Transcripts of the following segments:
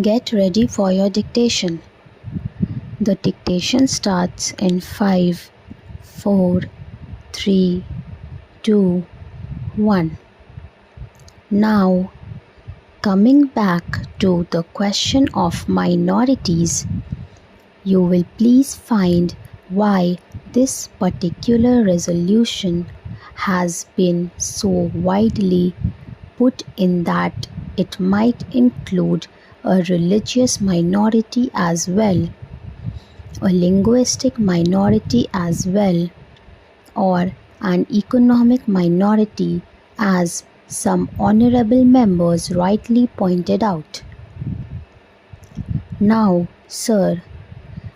Get ready for your dictation. The dictation starts in 5, 4, 3, 2, 1. Now, coming back to the question of minorities, you will please find why this particular resolution has been so widely put in that it might include a religious minority as well, a linguistic minority as well, or an economic minority, as some honorable members rightly pointed out. Now, sir,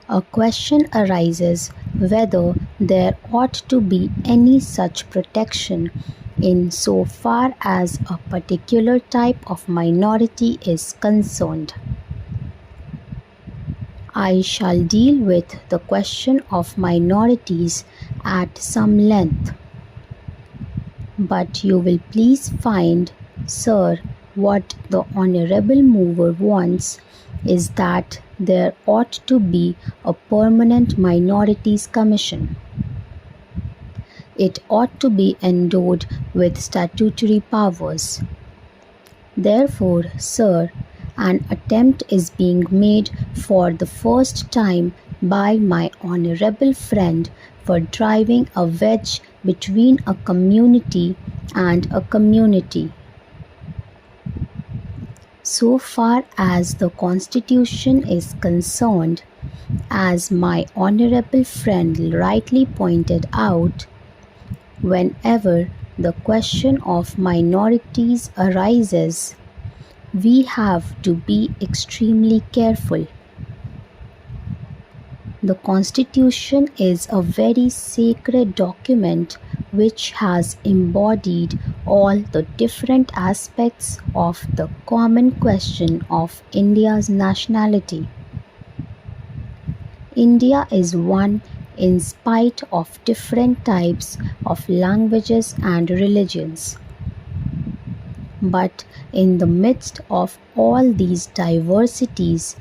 a question arises whether there ought to be any such protection in so far as a particular type of minority is concerned. I shall deal with the question of minorities at some length. But you will please find, sir, what the honorable mover wants is that there ought to be a permanent minorities commission. It ought to be endowed with statutory powers. Therefore, sir, an attempt is being made for the first time by my honorable friend for driving a wedge between a community and a community. So far as the Constitution is concerned, as my honorable friend rightly pointed out, whenever the question of minorities arises, we have to be extremely careful. The Constitution is a very sacred document which has embodied all the different aspects of the common question of India's nationality. India is one in spite of different types of languages and religions. But in the midst of all these diversities,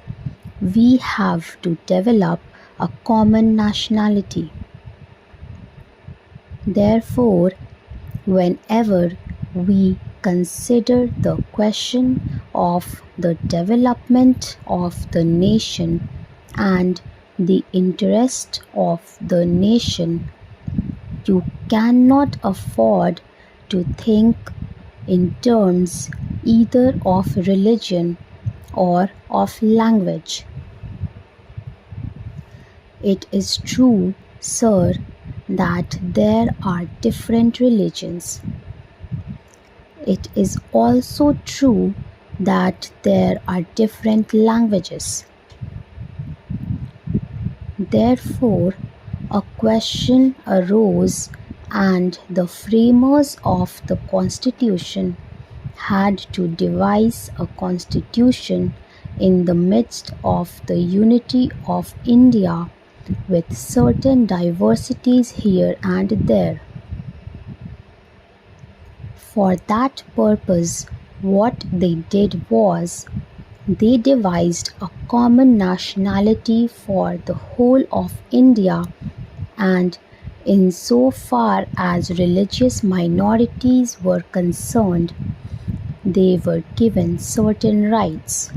we have to develop a common nationality. Therefore, whenever we consider the question of the development of the nation and the interest of the nation, you cannot afford to think in terms either of religion or of language. It is true, sir, that there are different religions. It is also true that there are different languages. Therefore, a question arose, and the framers of the Constitution had to devise a constitution in the midst of the unity of India with certain diversities here and there. For that purpose, what they did was, they devised a common nationality for the whole of India, and in so far as religious minorities were concerned, they were given certain rights.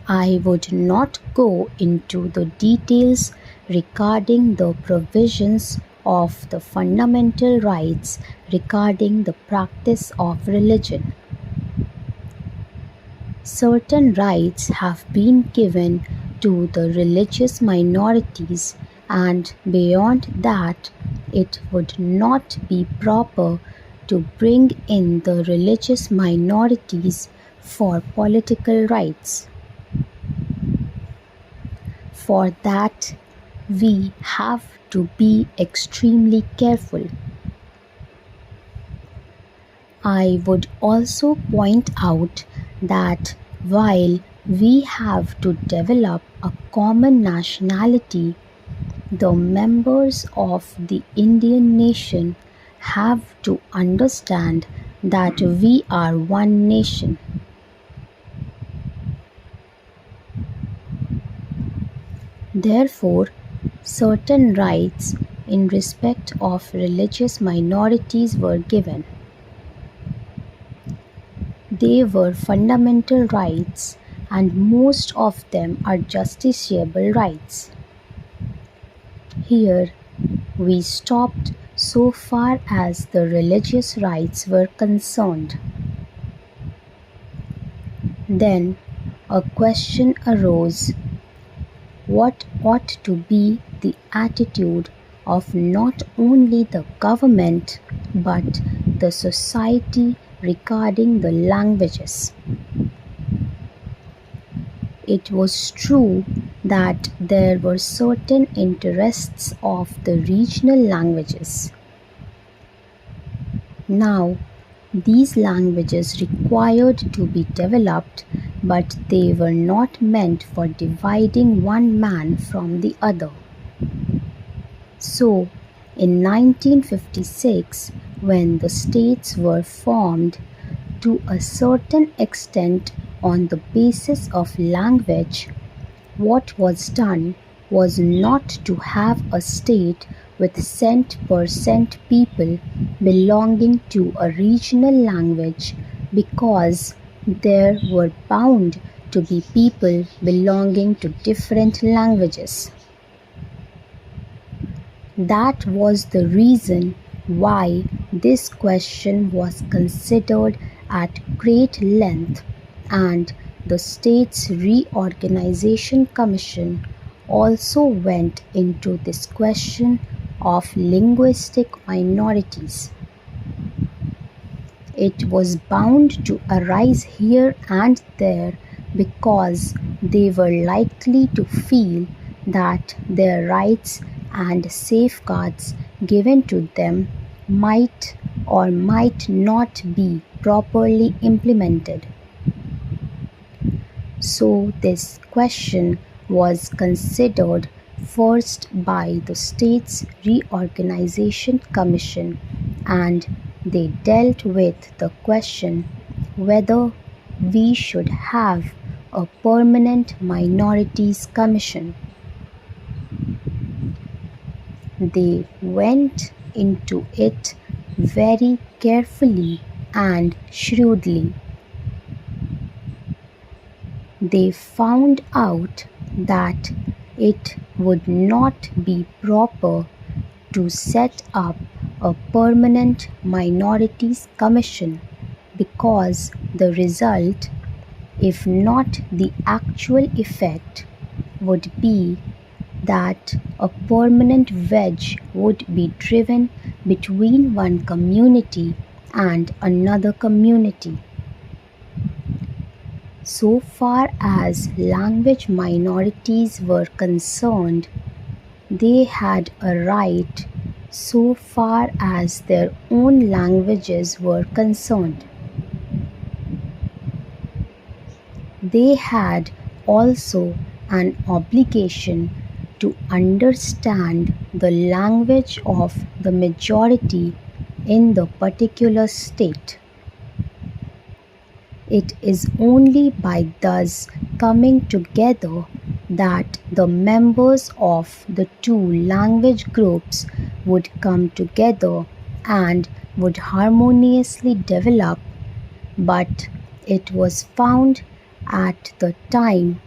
I would not go into the details regarding the provisions of the fundamental rights regarding the practice of religion. Certain rights have been given to the religious minorities, and beyond that, it would not be proper to bring in the religious minorities for political rights. For that, we have to be extremely careful. I would also point out that while we have to develop a common nationality, the members of the Indian nation have to understand that we are one nation. Therefore, certain rights in respect of religious minorities were given. They were fundamental rights, and most of them are justiciable rights. Here we stopped so far as the religious rights were concerned. Then a question arose: what ought to be the attitude of not only the government but the society regarding the languages? It was true that there were certain interests of the regional languages. Now, these languages required to be developed, but they were not meant for dividing one man from the other. So, in 1956, when the states were formed, to a certain extent on the basis of language, what was done was not to have a state with cent people belonging to a regional language, because there were bound to be people belonging to different languages. That was the reason why this question was considered at great length, and the States Reorganization Commission also went into this question of linguistic minorities. It was bound to arise here and there because they were likely to feel that their rights and safeguards given to them might or might not be properly implemented. So this question was considered first by the States Reorganization Commission, and they dealt with the question whether we should have a permanent minorities commission. They went into it very carefully and shrewdly. They found out that it would not be proper to set up a permanent minorities commission, because the result, if not the actual effect, would be that a permanent wedge would be driven between one community and another community. So far as language minorities were concerned, they had a right so far as their own languages were concerned. They had also an obligation to understand the language of the majority in the particular state. It is only by thus coming together that the members of the two language groups would come together and would harmoniously develop. But it was found at the time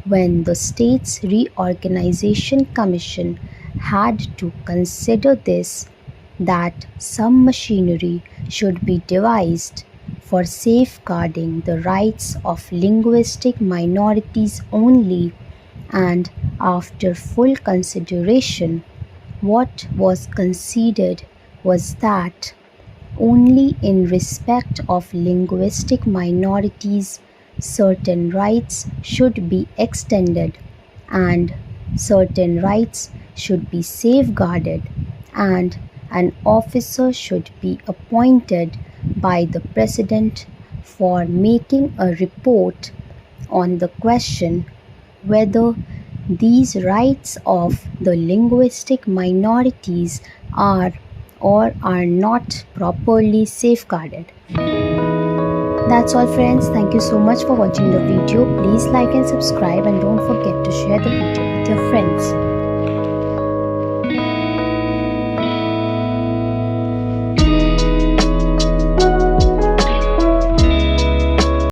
when the States Reorganization Commission had to consider this, that some machinery should be devised for safeguarding the rights of linguistic minorities only, and after full consideration, what was conceded was that only in respect of linguistic minorities certain rights should be extended and certain rights should be safeguarded, and an officer should be appointed by the President for making a report on the question whether these rights of the linguistic minorities are or are not properly safeguarded. That's all friends. Thank you so much for watching the video. Please like and subscribe and don't forget to share the video with your friends.